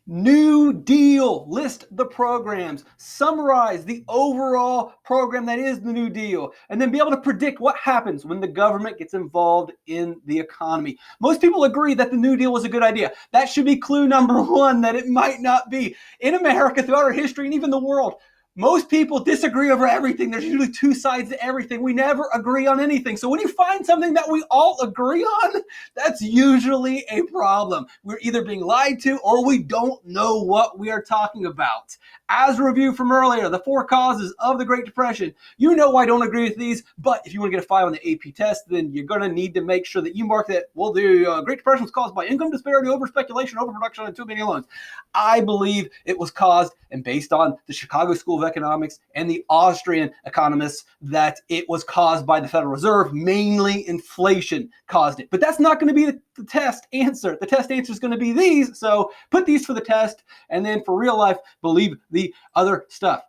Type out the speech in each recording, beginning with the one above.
New Deal. List the programs. Summarize the overall program that is the New Deal. And then be able to predict what happens when the government gets involved in the economy. Most people agree that the New Deal was a good idea. That should be clue number one, that it might not be. In America, throughout our history, and even the world, most people disagree over everything. There's usually two sides to everything. We never agree on anything. So when you find something that we all agree on, that's usually a problem. We're either being lied to or we don't know what we are talking about. As a review from earlier, the 4 causes of the Great Depression. You know I don't agree with these, but if you want to get a 5 on the AP test, then you're going to need to make sure that you mark that, well, the Great Depression was caused by income disparity, overspeculation, overproduction, and too many loans. I believe it was caused, and based on the Chicago School of Economics and the Austrian economists, that it was caused by the Federal Reserve. Mainly inflation caused it. But that's not going to be the test answer. The test answer is going to be these. So put these for the test, and then for real life, believe the other stuff.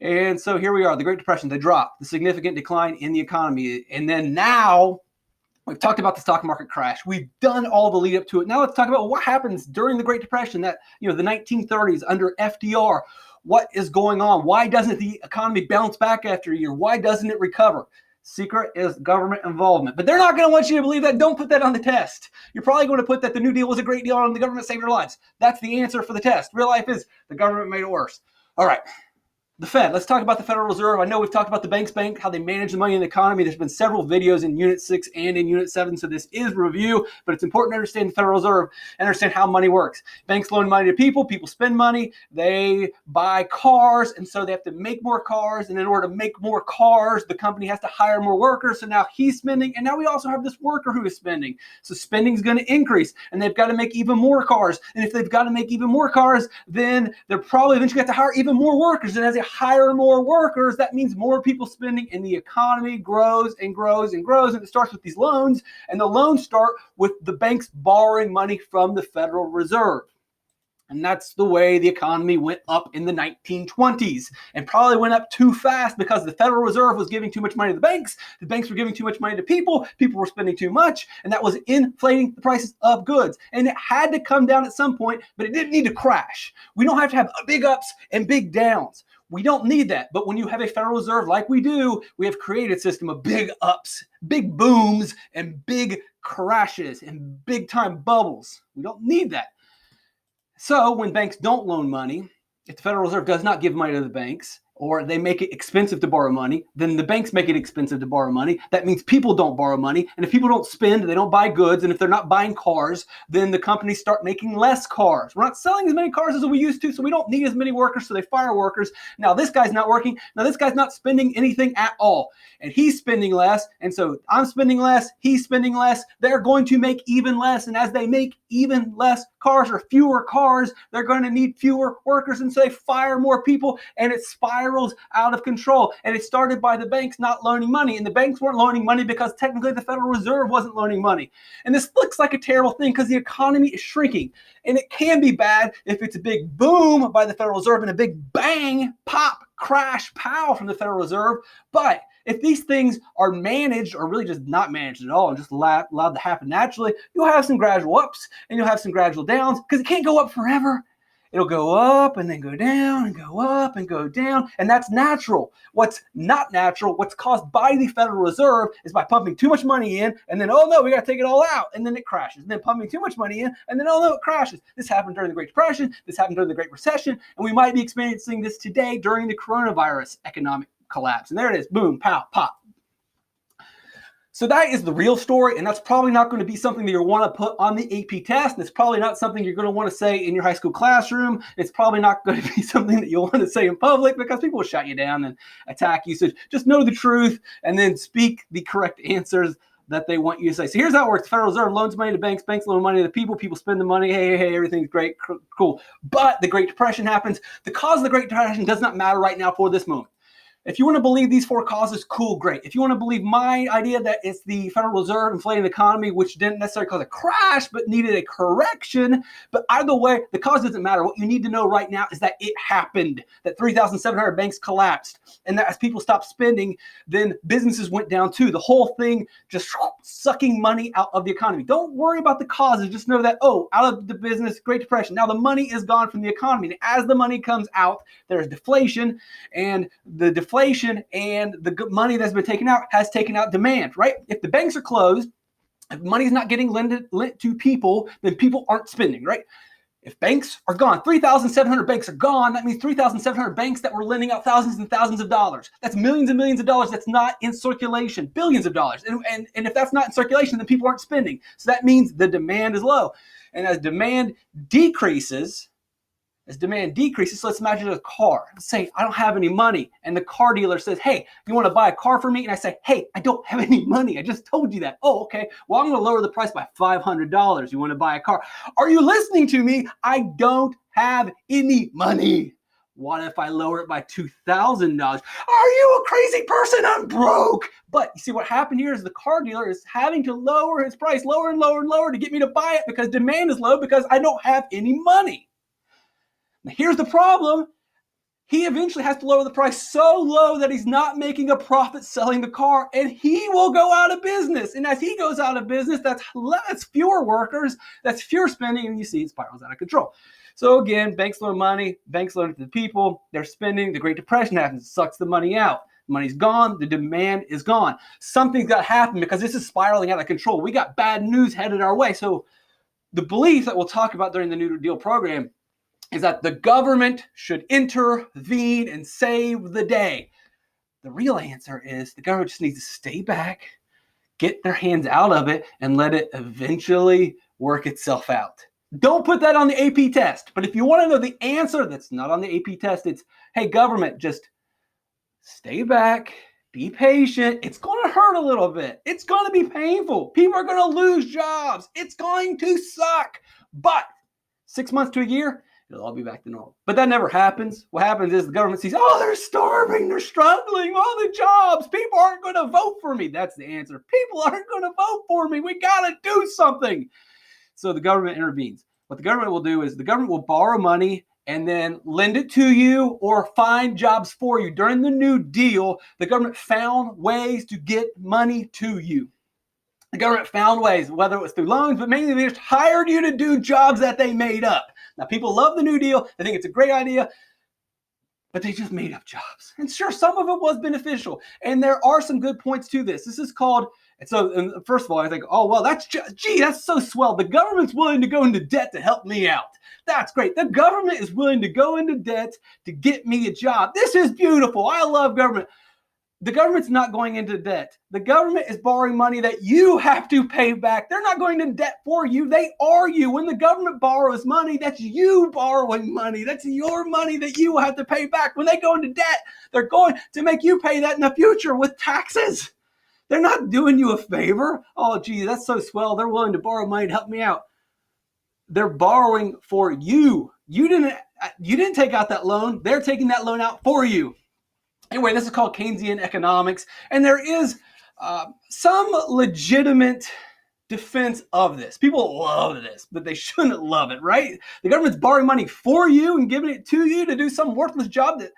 And so here we are, the Great Depression, the drop, the significant decline in the economy. And then now, we've talked about the stock market crash. We've done all the lead up to it. Now let's talk about what happens during the Great Depression, that, the 1930s under FDR. What is going on? Why doesn't the economy bounce back after a year? Why doesn't it recover? Secret is government involvement. But they're not going to want you to believe that. Don't put that on the test. You're probably going to put that the New Deal was a great deal and the government saved your lives. That's the answer for the test. Real life is the government made it worse. All right. The Fed. Let's talk about the Federal Reserve. I know we've talked about the bank's bank, how they manage the money in the economy. There's been several videos in Unit 6 and in Unit 7, so this is review, but it's important to understand the Federal Reserve and understand how money works. Banks loan money to people. People spend money. They buy cars, and so they have to make more cars, and in order to make more cars, the company has to hire more workers, so now he's spending, and now we also have this worker who is spending. So spending is going to increase, and they've got to make even more cars, and if they've got to make even more cars, then they're probably eventually going to have to hire even more workers, and as they hire more workers, that means more people spending, and the economy grows and grows and grows, and it starts with these loans, and the loans start with the banks borrowing money from the Federal Reserve. And that's the way the economy went up in the 1920s, and probably went up too fast because the Federal Reserve was giving too much money to the banks were giving too much money to people were spending too much, and that was inflating the prices of goods. And it had to come down at some point, but it didn't need to crash. We don't have to have big ups and big downs. We don't need that. But when you have a Federal Reserve like we do, we have created a system of big ups, big booms, and big crashes and big time bubbles. We don't need that. So when banks don't loan money, if the Federal Reserve does not give money to the banks, or they make it expensive to borrow money, then the banks make it expensive to borrow money. That means people don't borrow money. And if people don't spend, they don't buy goods. And if they're not buying cars, then the companies start making less cars. We're not selling as many cars as we used to, so we don't need as many workers, so they fire workers. Now this guy's not working. Now this guy's not spending anything at all. And he's spending less. And so I'm spending less, he's spending less. They're going to make even less. And as they make even less cars or fewer cars, they're going to need fewer workers. And so they fire more people, and it spirals out of control. And it started by the banks not loaning money. And the banks weren't loaning money because technically the Federal Reserve wasn't loaning money. And this looks like a terrible thing because the economy is shrinking. And it can be bad if it's a big boom by the Federal Reserve and a big bang, pop, crash, pow from the Federal Reserve. But if these things are managed, or really just not managed at all and just allowed to happen naturally, you'll have some gradual ups and you'll have some gradual downs, because it can't go up forever. It'll go up and then go down and go up and go down. And that's natural. What's not natural, what's caused by the Federal Reserve, is by pumping too much money in and then, oh no, we got to take it all out. And then it crashes. And then pumping too much money in and then, oh no, it crashes. This happened during the Great Depression. This happened during the Great Recession. And we might be experiencing this today during the coronavirus economic collapse. And there it is. Boom, pow, pop. So that is the real story, and that's probably not going to be something that you want to put on the AP test. And it's probably not something you're going to want to say in your high school classroom. It's probably not going to be something that you'll want to say in public, because people will shut you down and attack you. So just know the truth and then speak the correct answers that they want you to say. So here's how it works. The Federal Reserve loans money to banks, banks loan money to people spend the money, hey, everything's great, cool. But the Great Depression happens. The cause of the Great Depression does not matter right now for this moment. If you want to believe these four causes, cool, great. If you want to believe my idea that it's the Federal Reserve inflating the economy, which didn't necessarily cause a crash, but needed a correction. But either way, the cause doesn't matter. What you need to know right now is that it happened, that 3,700 banks collapsed, and that as people stopped spending, then businesses went down too. The whole thing just sucking money out of the economy. Don't worry about the causes. Just know that, out of the business, Great Depression. Now the money is gone from the economy. And as the money comes out, there's deflation, and the deflation and the money that's been taken out has taken out demand, right? If the banks are closed, if money's not getting lent to people, then people aren't spending, right? If banks are gone, 3,700 banks are gone, that means 3,700 banks that were lending out thousands and thousands of dollars. That's millions and millions of dollars that's not in circulation, billions of dollars. And if that's not in circulation, then people aren't spending. So that means the demand is low. And as demand decreases, let's imagine a car. Let's say I don't have any money, and the car dealer says, hey, you want to buy a car for me? And I say, hey, I don't have any money. I just told you that. Oh, okay. Well, I'm going to lower the price by $500. You want to buy a car? Are you listening to me? I don't have any money. What if I lower it by $2,000? Are you a crazy person? I'm broke. But you see what happened here is the car dealer is having to lower his price lower and lower and lower to get me to buy it because demand is low because I don't have any money. Now, here's the problem. He eventually has to lower the price so low that he's not making a profit selling the car, and he will go out of business. And as he goes out of business, that's fewer workers, that's fewer spending, and you see it spirals out of control. So again, banks loan money, banks loan it to the people, they're spending, the Great Depression happens, it sucks the money out. Money's gone, the demand is gone. Something's got to happen because this is spiraling out of control. We got bad news headed our way. So the belief that we'll talk about during the New Deal program is that the government should intervene and save the day. The real answer is the government just needs to stay back, get their hands out of it, and let it eventually work itself out. Don't put that on the AP test. But if you want to know the answer that's not on the AP test, it's, hey, government, just stay back, be patient. It's going to hurt a little bit. It's going to be painful. People are going to lose jobs. It's going to suck. But 6 months to a year, it'll all be back to normal. But that never happens. What happens is the government sees, they're starving, they're struggling, all the jobs. People aren't going to vote for me. That's the answer. People aren't going to vote for me. We got to do something. So the government intervenes. What the government will do is the government will borrow money and then lend it to you or find jobs for you. During the New Deal, the government found ways to get money to you. The government found ways, whether it was through loans, but mainly they just hired you to do jobs that they made up. Now, people love the New Deal. They think it's a great idea, but they just made up jobs. And sure, some of it was beneficial. And there are some good points to this. This is called, and first of all, I think, that's so swell. The government's willing to go into debt to help me out. That's great. The government is willing to go into debt to get me a job. This is beautiful. I love government. The government's not going into debt. The government is borrowing money that you have to pay back. They're not going into debt for you. They are you. When the government borrows money, that's you borrowing money. That's your money that you have to pay back. When they go into debt, they're going to make you pay that in the future with taxes. They're not doing you a favor. Oh, gee, that's so swell. They're willing to borrow money to help me out. They're borrowing for you. You didn't take out that loan. They're taking that loan out for you. Anyway, this is called Keynesian Economics, and there is some legitimate defense of this. People love this, but they shouldn't love it, right? The government's borrowing money for you and giving it to you to do some worthless job that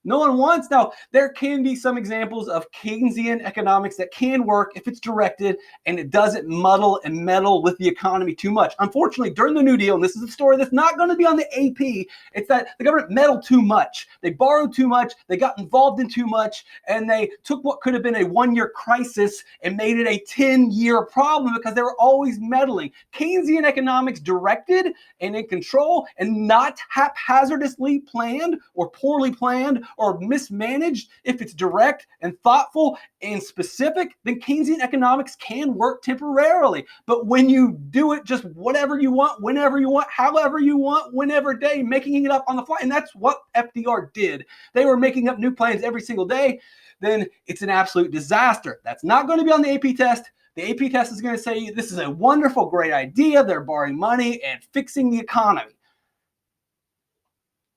no one wants. Now, there can be some examples of Keynesian economics that can work if it's directed and it doesn't muddle and meddle with the economy too much. Unfortunately, during the New Deal, and this is a story that's not going to be on the AP, it's that the government meddled too much. They borrowed too much, they got involved in too much, and they took what could have been a one-year crisis and made it a 10-year problem because they were always meddling. Keynesian economics directed and in control and not haphazardly planned or poorly planned or mismanaged, if it's direct and thoughtful and specific, then Keynesian economics can work temporarily. But when you do it just whatever you want, whenever you want, however you want, whenever day, making it up on the fly, and that's what FDR did. They were making up new plans every single day, then it's an absolute disaster. That's not going to be on the AP test. The AP test is going to say this is a wonderful, great idea. They're borrowing money and fixing the economy.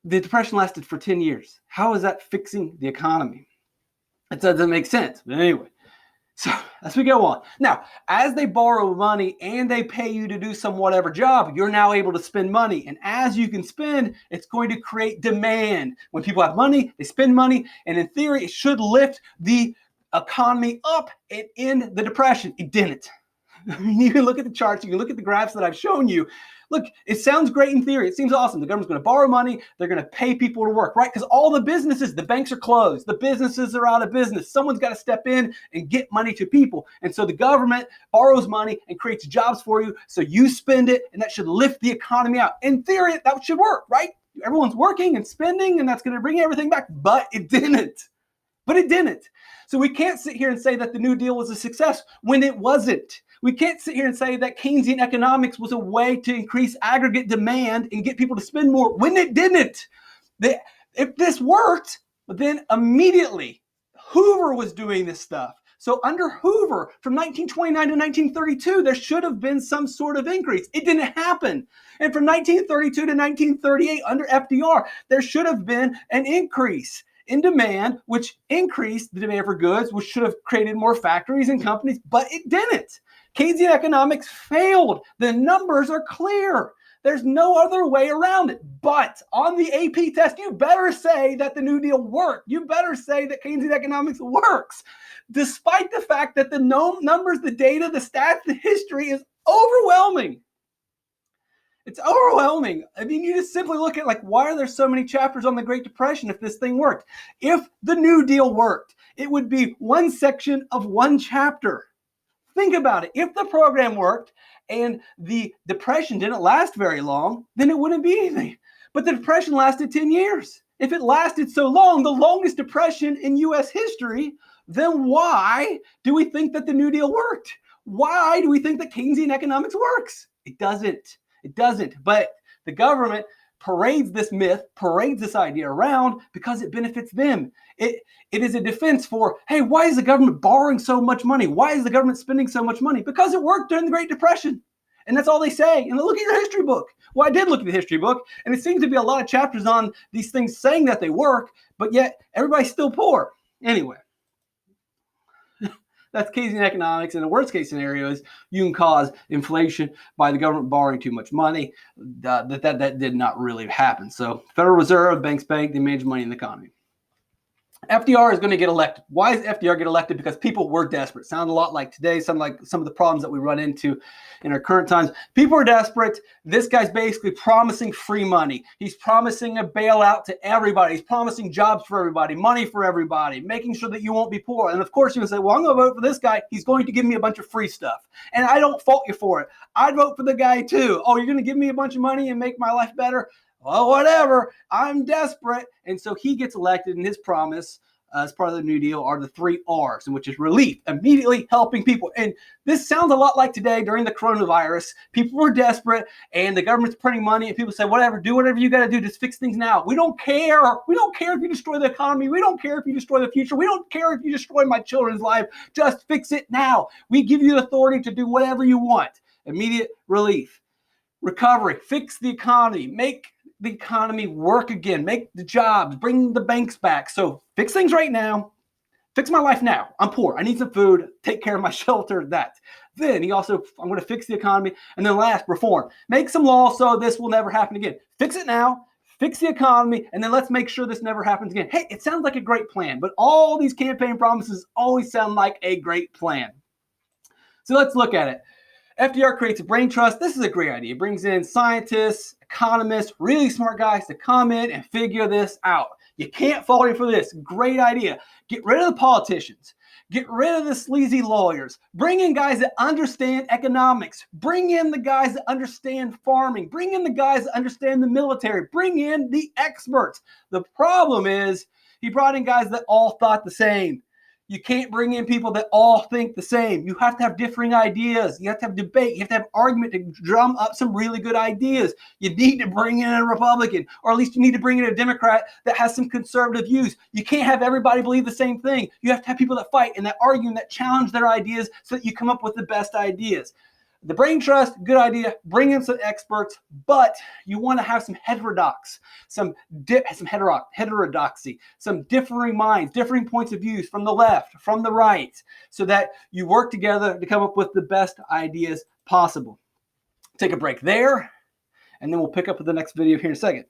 The Depression lasted for 10 years. How is that fixing the economy? It doesn't make sense. But anyway, so as we go on. Now, as they borrow money and they pay you to do some whatever job, you're now able to spend money. And as you can spend, it's going to create demand. When people have money, they spend money. And in theory, it should lift the economy up and end the Depression. It didn't. I mean, you can look at the charts, you can look at the graphs that I've shown you. Look, it sounds great in theory. It seems awesome. The government's going to borrow money. They're going to pay people to work, right? Because all the businesses, the banks are closed. The businesses are out of business. Someone's got to step in and get money to people. And so the government borrows money and creates jobs for you. So you spend it, and that should lift the economy out. In theory, that should work, right? Everyone's working and spending, and that's going to bring everything back. But it didn't. So we can't sit here and say that the New Deal was a success when it wasn't. We can't sit here and say that Keynesian economics was a way to increase aggregate demand and get people to spend more when it didn't. If this worked, then immediately Hoover was doing this stuff. So under Hoover, from 1929 to 1932, there should have been some sort of increase. It didn't happen. And from 1932 to 1938, under FDR, there should have been an increase in demand, which increased the demand for goods, which should have created more factories and companies, but it didn't. Keynesian economics failed. The numbers are clear. There's no other way around it. But on the AP test, you better say that the New Deal worked. You better say that Keynesian economics works. Despite the fact that the numbers, the data, the stats, the history is overwhelming. It's overwhelming. I mean, you just simply look at, like, why are there so many chapters on the Great Depression if this thing worked? If the New Deal worked, it would be one section of one chapter. Think about it. If the program worked and the Depression didn't last very long, then it wouldn't be anything. But the Depression lasted 10 years. If it lasted so long, the longest Depression in U.S. history, then why do we think that the New Deal worked? Why do we think that Keynesian economics works? It doesn't. It doesn't. But the government parades this myth, parades this idea around because it benefits them. It is a defense for, hey, why is the government borrowing so much money? Why is the government spending so much money? Because it worked during the Great Depression. And that's all they say. And look at your history book. Well, I did look at the history book, and it seems to be a lot of chapters on these things saying that they work, but yet everybody's still poor. Anyway, that's Keynesian economics. And the worst case scenario is you can cause inflation by the government borrowing too much money. That did not really happen. So Federal Reserve, banks bank, they manage money in the economy. FDR is going to get elected. Why does FDR get elected? Because people were desperate. Sound a lot like today, sound like some of the problems that we run into in our current times. People are desperate. This guy's basically promising free money. He's promising a bailout to everybody. He's promising jobs for everybody, money for everybody, making sure that you won't be poor. And of course, you can say, well, I'm going to vote for this guy. He's going to give me a bunch of free stuff. And I don't fault you for it. I'd vote for the guy too. Oh, you're going to give me a bunch of money and make my life better? Well, whatever. I'm desperate. And so he gets elected, and his promise as part of the New Deal are the 3 R's, which is relief, immediately helping people. And this sounds a lot like today during the coronavirus. People were desperate, and the government's printing money, and people say, whatever, do whatever you got to do. Just fix things now. We don't care. We don't care if you destroy the economy. We don't care if you destroy the future. We don't care if you destroy my children's life. Just fix it now. We give you the authority to do whatever you want. Immediate relief. Recovery. Fix the economy. Make the economy work again, make the jobs, bring the banks back. So fix things right now, fix my life now. I'm poor, I need some food, take care of my shelter, that. Then he also, I'm going to fix the economy. And then last, reform. Make some law so this will never happen again. Fix it now, fix the economy, and then let's make sure this never happens again. Hey, it sounds like a great plan, but all these campaign promises always sound like a great plan. So let's look at it. FDR creates a brain trust. This is a great idea. It brings in scientists, economists, really smart guys to come in and figure this out. You can't fault him for this. Great idea. Get rid of the politicians. Get rid of the sleazy lawyers. Bring in guys that understand economics. Bring in the guys that understand farming. Bring in the guys that understand the military. Bring in the experts. The problem is he brought in guys that all thought the same. You can't bring in people that all think the same. You have to have differing ideas. You have to have debate. You have to have argument to drum up some really good ideas. You need to bring in a Republican, or at least you need to bring in a Democrat that has some conservative views. You can't have everybody believe the same thing. You have to have people that fight and that argue and that challenge their ideas so that you come up with the best ideas. The brain trust, good idea. Bring in some experts, but you want to have some heterodoxy, some differing minds, differing points of views from the left, from the right, so that you work together to come up with the best ideas possible. Take a break there, and then we'll pick up with the next video here in a second.